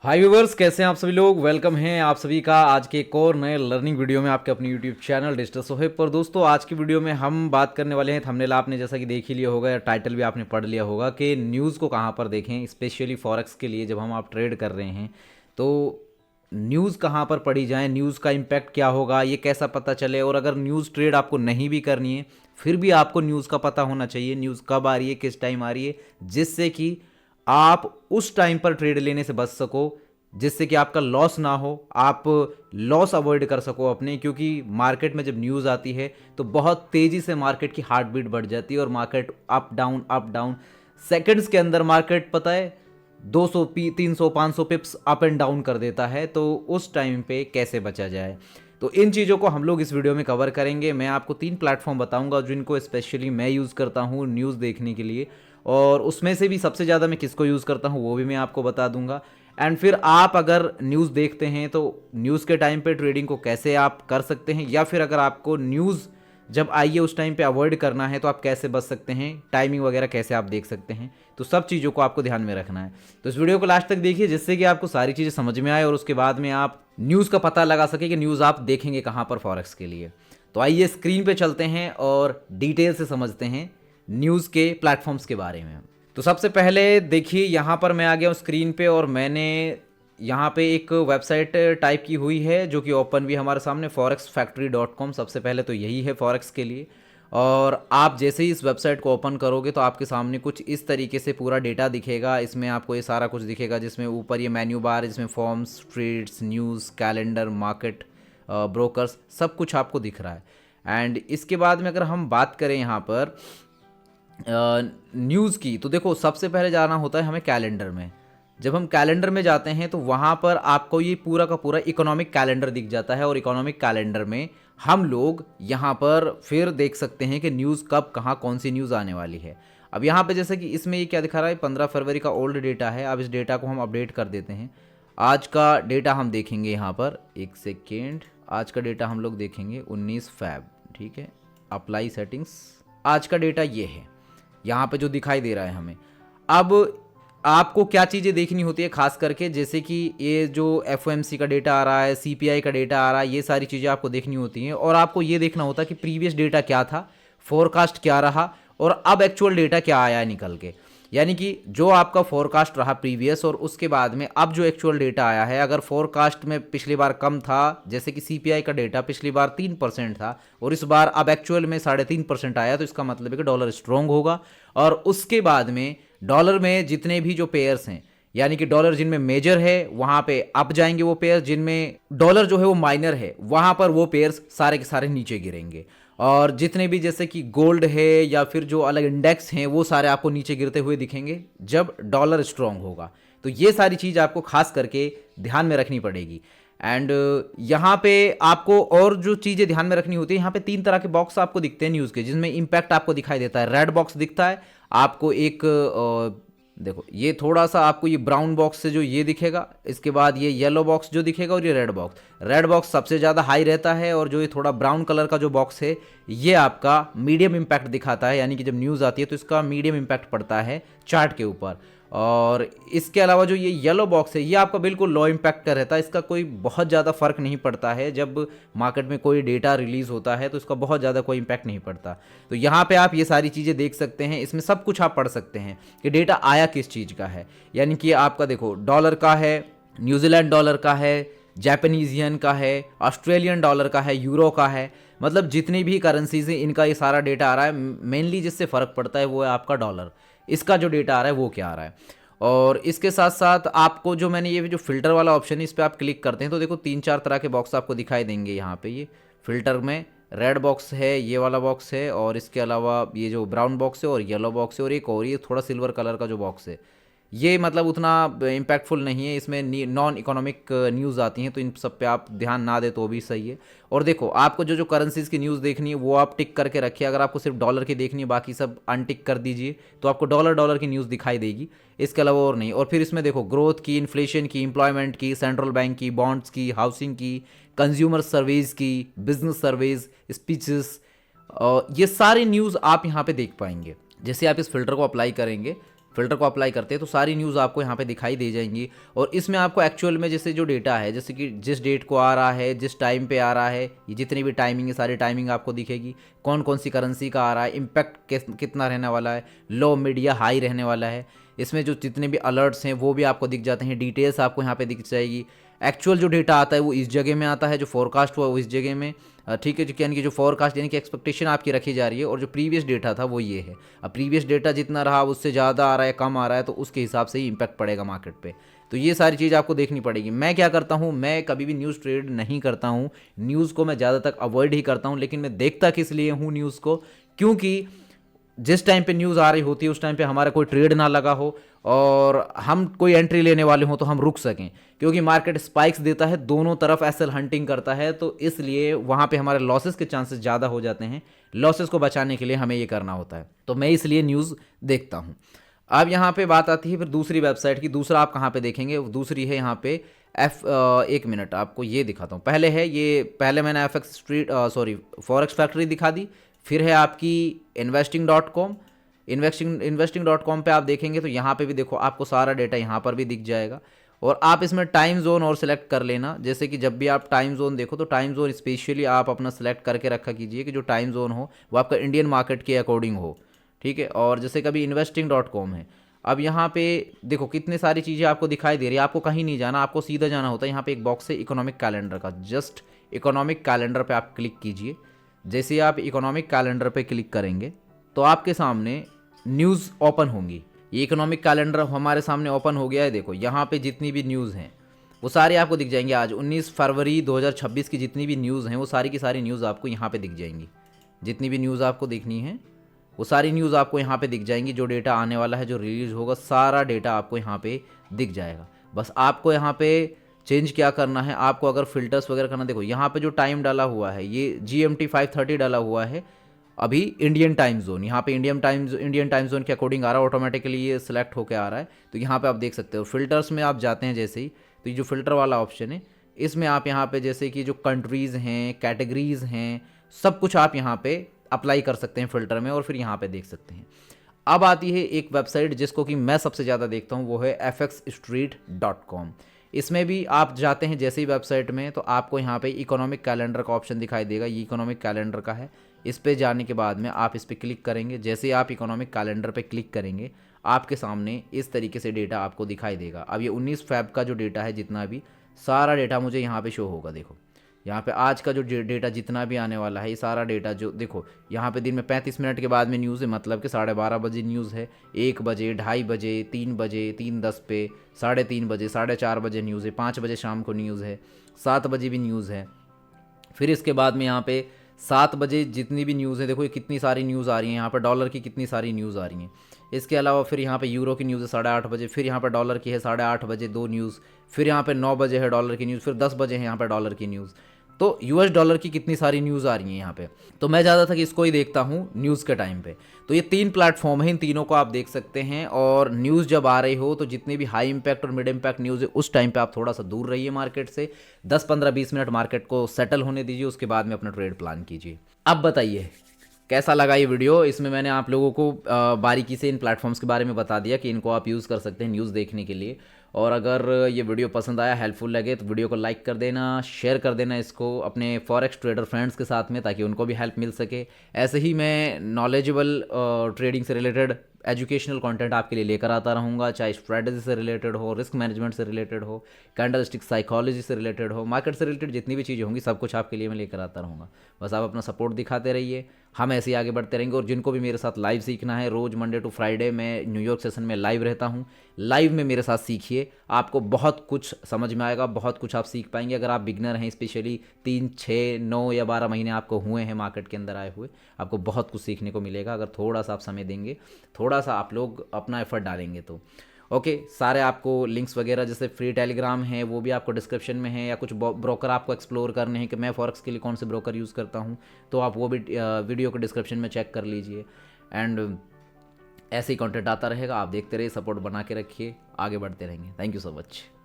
हाय viewers, कैसे हैं आप सभी लोग। वेलकम है आप सभी का आज के एक और नए लर्निंग वीडियो में आपके अपने यूट्यूब चैनल डिजिटल सोहेब पर। दोस्तों, आज की वीडियो में हम बात करने वाले हैं, थंबनेल आपने जैसा कि देख ही लिया होगा या टाइटल भी आपने पढ़ लिया होगा कि न्यूज़ को कहाँ पर देखें। स्पेशली फॉरेक्स के लिए जब हम आप ट्रेड कर रहे हैं तो न्यूज़ कहाँ पर पढ़ी जाए, न्यूज़ का इम्पैक्ट क्या होगा, ये कैसा पता चले। और अगर न्यूज़ ट्रेड आपको नहीं भी करनी है फिर भी आपको न्यूज़ का पता होना चाहिए, न्यूज़ कब आ रही है, किस टाइम आ रही है, जिससे कि आप उस टाइम पर ट्रेड लेने से बच सको, जिससे कि आपका लॉस ना हो, आप लॉस अवॉइड कर सको अपने। क्योंकि मार्केट में जब न्यूज़ आती है तो बहुत तेज़ी से मार्केट की हार्ट बीट बढ़ जाती है और मार्केट अप डाउन सेकंड्स के अंदर मार्केट पता है 200 300 500 पिप्स अप एंड डाउन कर देता है। तो उस टाइम पे कैसे बचा जाए, तो इन चीज़ों को हम लोग इस वीडियो में कवर करेंगे। मैं आपको 3 प्लेटफॉर्म बताऊंगा जिनको स्पेशली मैं यूज़ करता हूँ न्यूज़ देखने के लिए, और उसमें से भी सबसे ज़्यादा मैं किसको यूज़ करता हूँ वो भी मैं आपको बता दूंगा। एंड फिर आप अगर न्यूज़ देखते हैं तो न्यूज़ के टाइम पे ट्रेडिंग को कैसे आप कर सकते हैं, या फिर अगर आपको न्यूज़ जब आइए उस टाइम पे अवॉइड करना है तो आप कैसे बच सकते हैं, टाइमिंग वगैरह कैसे आप देख सकते हैं। तो सब चीज़ों को आपको ध्यान में रखना है। तो इस वीडियो को लास्ट तक देखिए जिससे कि आपको सारी चीज़ें समझ में आए और उसके बाद में आप न्यूज़ का पता लगा सके कि न्यूज़ आप देखेंगे कहाँ पर फॉरेक्स के लिए। तो आइए स्क्रीन पे चलते हैं और डिटेल से समझते हैं न्यूज़ के प्लेटफॉर्म्स के बारे में। तो सबसे पहले देखिए, यहाँ पर मैं आ गया हूँ स्क्रीन पे और मैंने यहाँ पे एक वेबसाइट टाइप की हुई है जो कि ओपन भी हमारे सामने forexfactory.com। सबसे पहले तो यही है फॉरेक्स के लिए। और आप जैसे ही इस वेबसाइट को ओपन करोगे तो आपके सामने कुछ इस तरीके से पूरा डेटा दिखेगा। इसमें आपको ये सारा कुछ दिखेगा, जिसमें ऊपर ये मेन्यू बार है जिसमें forms, trades, news, calendar, market, brokers, सब कुछ आपको दिख रहा है। एंड इसके बाद में अगर हम बात करें यहाँ पर न्यूज़ की, तो देखो सबसे पहले जाना होता है हमें कैलेंडर में। जब हम कैलेंडर में जाते हैं तो वहाँ पर आपको ये पूरा का पूरा इकोनॉमिक कैलेंडर दिख जाता है, और इकोनॉमिक कैलेंडर में हम लोग यहाँ पर फिर देख सकते हैं कि न्यूज़ कब कहाँ कौन सी न्यूज़ आने वाली है। अब यहाँ पे जैसे कि इसमें ये क्या दिखा रहा है, 15 फरवरी का ओल्ड डेटा है। अब इस डेटा को हम अपडेट कर देते हैं। आज का डेटा हम देखेंगे यहाँ पर, एक सेकेंड, आज का डेटा हम लोग देखेंगे 19 फैब, ठीक है। अप्लाई सेटिंग्स, आज का डेटा ये है यहाँ पे जो दिखाई दे रहा है हमें। अब आपको क्या चीज़ें देखनी होती है खास करके, जैसे कि ये जो एफओएमसी का डेटा आ रहा है, सीपीआई का डेटा आ रहा है, ये सारी चीज़ें आपको देखनी होती हैं। और आपको ये देखना होता है कि प्रीवियस डेटा क्या था, फोरकास्ट क्या रहा, और अब एक्चुअल डेटा क्या आया है निकल के। यानी कि जो आपका फोरकास्ट रहा प्रीवियस और उसके बाद में अब जो एक्चुअल डेटा आया है, अगर फोरकास्ट में पिछली बार कम था, जैसे कि सीपीआई का डेटा पिछली बार 3% था और इस बार अब एक्चुअल में 3.5% आया, तो इसका मतलब है कि डॉलर स्ट्रॉन्ग होगा। और उसके बाद में डॉलर में जितने भी जो पेयर्स हैं, यानी कि डॉलर जिनमें मेजर है वहां पे अप जाएंगे वो पेयर्स, जिनमें डॉलर जो है वो माइनर है वहां पर वो पेयर्स सारे के सारे नीचे गिरेंगे। और जितने भी जैसे कि गोल्ड है या फिर जो अलग इंडेक्स हैं वो सारे आपको नीचे गिरते हुए दिखेंगे जब डॉलर स्ट्रांग होगा। तो ये सारी चीज़ आपको खास करके ध्यान में रखनी पड़ेगी। एंड यहाँ पे आपको और जो चीज़ें ध्यान में रखनी होती है, यहाँ पे 3 तरह के बॉक्स आपको दिखते हैं न्यूज़ के, जिसमें इम्पैक्ट आपको दिखाई देता है। रेड बॉक्स दिखता है आपको एक, देखो ये थोड़ा सा आपको ये ब्राउन बॉक्स से जो ये दिखेगा, इसके बाद ये येलो बॉक्स जो दिखेगा, और ये रेड बॉक्स सबसे ज़्यादा हाई रहता है। और जो ये थोड़ा ब्राउन कलर का जो बॉक्स है ये आपका मीडियम इम्पैक्ट दिखाता है, यानी कि जब न्यूज़ आती है तो इसका मीडियम इम्पैक्ट पड़ता है चार्ट के ऊपर। और इसके अलावा जो ये येलो बॉक्स है ये आपका बिल्कुल लो इम्पैक्ट का रहता है, इसका कोई बहुत ज़्यादा फर्क नहीं पड़ता है। जब मार्केट में कोई डेटा रिलीज़ होता है तो इसका बहुत ज़्यादा कोई इम्पैक्ट नहीं पड़ता। तो यहाँ पे आप ये सारी चीज़ें देख सकते हैं, इसमें सब कुछ आप पढ़ सकते हैं कि डेटा आया किस चीज़ का है। यानी कि आपका देखो डॉलर का है, न्यूजीलैंड डॉलर का है, जापानीज येन का है, ऑस्ट्रेलियन डॉलर का है, यूरो का है, मतलब जितनी भी करेंसीज हैं इनका ये सारा डेटा आ रहा है। मेनली जिससे फ़र्क पड़ता है वो है आपका डॉलर, इसका जो डेटा आ रहा है वो क्या आ रहा है। और इसके साथ साथ आपको जो मैंने ये जो फिल्टर वाला ऑप्शन है इस पर आप क्लिक करते हैं तो देखो 3-4 तरह के बॉक्स आपको दिखाई देंगे। यहाँ पे ये फिल्टर में रेड बॉक्स है, ये वाला बॉक्स है, और इसके अलावा ये जो ब्राउन बॉक्स है और येलो बॉक्स है, और एक और ये थोड़ा सिल्वर कलर का जो बॉक्स है, ये मतलब उतना इम्पैक्टफुल नहीं है। इसमें नॉन इकोनॉमिक न्यूज़ आती हैं, तो इन सब पे आप ध्यान ना दे तो भी सही है। और देखो आपको जो जो करेंसीज़ की न्यूज़ देखनी है वो आप टिक करके रखिए। अगर आपको सिर्फ डॉलर की देखनी है बाकी सब अनटिक कर दीजिए, तो आपको डॉलर की न्यूज़ दिखाई देगी, इसके अलावा और नहीं। और फिर इसमें देखो ग्रोथ की, इन्फ्लेशन की, एम्प्लॉयमेंट की, सेंट्रल बैंक की, बॉन्ड्स की, हाउसिंग की, कंज्यूमर सर्वेज की, बिजनेस सर्वेज, स्पीचेस, ये सारी न्यूज़ आप यहाँ पे देख पाएंगे। जैसे आप इस फिल्टर को अप्लाई करेंगे फ़िल्टर को अप्लाई करते हैं तो सारी न्यूज़ आपको यहाँ पे दिखाई दे जाएंगी। और इसमें आपको एक्चुअल में जैसे जो डेटा है, जैसे कि जिस डेट को आ रहा है, जिस टाइम पे आ रहा है, ये जितनी भी टाइमिंग है सारी टाइमिंग आपको दिखेगी, कौन कौन सी करेंसी का आ रहा है, इम्पैक्ट कितना रहने वाला है, लो मीडिया हाई रहने वाला है। इसमें जो जितने भी अलर्ट्स हैं वो भी आपको दिख जाते हैं, डिटेल्स आपको यहाँ पे दिख जाएगी। एक्चुअल जो डेटा आता है वो इस जगह में आता है, जो फोरकास्ट हुआ वो इस जगह में, ठीक है, जो यानी कि जो फोरकास्ट यानी कि एक्सपेक्टेशन आपकी रखी जा रही है, और जो प्रीवियस डेटा था वो ये है। अब प्रीवियस डेटा जितना रहा उससे ज़्यादा आ रहा है, कम आ रहा है, तो उसके हिसाब से ही इम्पैक्ट पड़ेगा मार्केट पे। तो ये सारी चीज़ आपको देखनी पड़ेगी। मैं क्या करता हूँ, मैं कभी भी न्यूज़ ट्रेड नहीं करता हूँ, न्यूज़ को मैं ज़्यादा तक अवॉइड ही करता हूँ। लेकिन मैं देखता किस लिए हूँ न्यूज़ को, क्योंकि जिस टाइम पे न्यूज़ आ रही होती है उस टाइम पे हमारा कोई ट्रेड ना लगा हो और हम कोई एंट्री लेने वाले हों तो हम रुक सकें, क्योंकि मार्केट स्पाइक्स देता है, दोनों तरफ एसएल हंटिंग करता है, तो इसलिए वहाँ पे हमारे लॉसेस के चांसेस ज़्यादा हो जाते हैं। लॉसेस को बचाने के लिए हमें ये करना होता है, तो मैं इसलिए न्यूज़ देखता हूँ। अब यहाँ पे बात आती है फिर दूसरी वेबसाइट की। दूसरा आप कहाँ पे देखेंगे, दूसरी है यहाँ पे एक मिनट आपको ये दिखाता हूँ। पहले है ये, पहले मैंने FX street sorry forex factory दिखा दी। फिर है आपकी investing.com। investing.com पे आप देखेंगे तो यहाँ पे भी देखो आपको सारा डेटा यहाँ पर भी दिख जाएगा। और आप इसमें टाइम जोन और सिलेक्ट कर लेना, जैसे कि जब भी आप टाइम जोन देखो तो टाइम जोन स्पेशली आप अपना सेलेक्ट करके रखा कीजिए कि जो टाइम जोन हो वो आपका इंडियन मार्केट के अकॉर्डिंग हो, ठीक है। और जैसे कभी investing.com है, अब यहाँ पे देखो कितनी सारी चीज़ें आपको दिखाई दे रही है। आपको कहीं नहीं जाना, आपको सीधा जाना होता है। यहाँ पे एक बॉक्स है इकोनॉमिक कैलेंडर का, जस्ट इकोनॉमिक कैलेंडर पे आप क्लिक कीजिए। जैसे ही आप इकोनॉमिक कैलेंडर पे क्लिक करेंगे तो आपके सामने न्यूज़ ओपन होंगी। ये इकोनॉमिक कैलेंडर हमारे सामने ओपन हो गया है। देखो यहाँ पे जितनी भी न्यूज़ हैं वो सारी आपको दिख जाएंगी। आज 19 फरवरी 2026 की जितनी भी न्यूज़ हैं वो सारी की सारी न्यूज़ आपको यहाँ पे दिख जाएंगी। जितनी भी न्यूज़ आपको देखनी है वो सारी न्यूज़ आपको यहाँ पे दिख जाएंगी। जो डेटा आने वाला है, जो रिलीज़ होगा, सारा डेटा आपको यहाँ पे दिख जाएगा। बस आपको यहाँ पे चेंज क्या करना है, आपको अगर फिल्टर्स वगैरह करना, देखो यहाँ पे जो टाइम डाला हुआ है ये GMT 5:30 डाला हुआ है अभी इंडियन टाइम जोन। यहाँ पे इंडियन टाइम जोन के अकॉर्डिंग आ रहा है, ऑटोमेटिकली ये सिलेक्ट होकर आ रहा है। तो यहाँ पे आप देख सकते हो फिल्टर्स में आप जाते हैं जैसे ही, तो ये जो फिल्टर वाला ऑप्शन है इसमें आप यहाँ पे जैसे कि जो कंट्रीज़ हैं, कैटेगरीज़ हैं, सब कुछ आप यहाँ पे अप्लाई कर सकते हैं फ़िल्टर में, और फिर यहाँ पे देख सकते हैं। अब आती है एक वेबसाइट जिसको कि मैं सबसे ज़्यादा देखता हूँ, वो है fxstreet.com। इसमें भी आप जाते हैं जैसे ही वेबसाइट में तो आपको यहाँ पे इकोनॉमिक कैलेंडर का ऑप्शन दिखाई देगा। ये इकोनॉमिक कैलेंडर का है। इस पे जाने के बाद में आप इस पर क्लिक करेंगे। जैसे ही आप इकोनॉमिक कैलेंडर पे क्लिक करेंगे आपके सामने इस तरीके से डेटा आपको दिखाई देगा। अब ये 19 फ़रवरी का जो डेटा है, जितना भी सारा डेटा मुझे यहाँ पे शो होगा। देखो यहाँ पे आज का जो डेटा जितना भी आने वाला है, ये सारा डेटा जो देखो यहाँ पे दिन में 35 मिनट के बाद में न्यूज़ है, मतलब कि 12:30 बजे न्यूज़ है, 1 बजे, 2:30 बजे, 3 बजे, 3:10 पे, 3:30 बजे, 4:30 बजे न्यूज़ है, 5 बजे शाम को न्यूज़ है, 7 बजे भी न्यूज़ है। फिर इसके बाद में यहाँ पे 7 बजे जितनी भी न्यूज़ है, देखो ये कितनी सारी न्यूज़ आ रही है। यहाँ पर डॉलर की कितनी सारी न्यूज़ आ रही हैं। इसके अलावा फिर यहाँ पे यूरो की न्यूज़ है 8:30 बजे, फिर यहाँ पर डॉलर की है 8:30 बजे 2 न्यूज़, फिर यहाँ पे 9 बजे है डॉलर की न्यूज़, फिर 10 बजे है यहाँ पे डॉलर की न्यूज़। तो US डॉलर की कितनी सारी न्यूज़ आ रही हैं यहाँ पे। तो मैं ज़्यादातर इसको ही देखता हूँ न्यूज़ के टाइम पे। तो ये 3 प्लेटफॉर्म हैं, इन तीनों को आप देख सकते हैं। और न्यूज़ जब आ रही हो तो जितनी भी हाई इम्पैक्ट और मिड इम्पैक्ट न्यूज़ है उस टाइम पे आप थोड़ा सा दूर रहिए मार्केट से। 10-15-20 मिनट मार्केट को सेटल होने दीजिए, उसके बाद में अपना ट्रेड प्लान कीजिए। अब बताइए कैसा लगा ये वीडियो। इसमें मैंने आप लोगों को बारीकी से इन प्लेटफॉर्म्स के बारे में बता दिया कि इनको आप यूज़ कर सकते हैं न्यूज़ देखने के लिए। और अगर ये वीडियो पसंद आया, हेल्पफुल लगे, तो वीडियो को लाइक कर देना, शेयर कर देना इसको अपने फॉरेक्स ट्रेडर फ्रेंड्स के साथ में, ताकि उनको भी हेल्प मिल सके। ऐसे ही मैं नॉलेजेबल ट्रेडिंग से रिलेटेड एजुकेशनल कंटेंट आपके लिए लेकर आता रहूँगा, चाहे स्ट्रेटजी से रिलेटेड हो, रिस्क मैनेजमेंट से रिलेटेड हो, कैंडलस्टिक साइकोलॉजी से रिलेटेड हो, मार्केट से रिलेटेड जितनी भी चीज़ें होंगी सब कुछ आपके लिए मैं लेकर आता रहूँगा। बस आप अपना सपोर्ट दिखाते रहिए, हम ऐसे ही आगे बढ़ते रहेंगे। और जिनको भी मेरे साथ लाइव सीखना है, रोज़ मंडे टू फ्राइडे मैं न्यूयॉर्क सेशन में लाइव रहता हूँ, लाइव में मेरे साथ सीखिए। आपको बहुत कुछ समझ में आएगा, बहुत कुछ आप सीख पाएंगे। अगर आप बिगनर हैं, स्पेशली 3, 6, 9 या 12 महीने आपको हुए हैं मार्केट के अंदर आए हुए, आपको बहुत कुछ सीखने को मिलेगा अगर थोड़ा सा आप समय देंगे, थोड़ा सा आप लोग अपना एफर्ट डालेंगे तो। ओके, सारे आपको लिंक्स वगैरह जैसे फ्री टेलीग्राम है वो भी आपको डिस्क्रिप्शन में है, या कुछ ब्रोकर आपको एक्सप्लोर करने हैं कि मैं फॉरेक्स के लिए कौन से ब्रोकर यूज़ करता हूँ, तो आप वो भी वीडियो को डिस्क्रिप्शन में चेक कर लीजिए। एंड ऐसे ही कंटेंट आता रहेगा, आप देखते रहिए, सपोर्ट बना के रखिए, आगे बढ़ते रहेंगे। Thank you so much.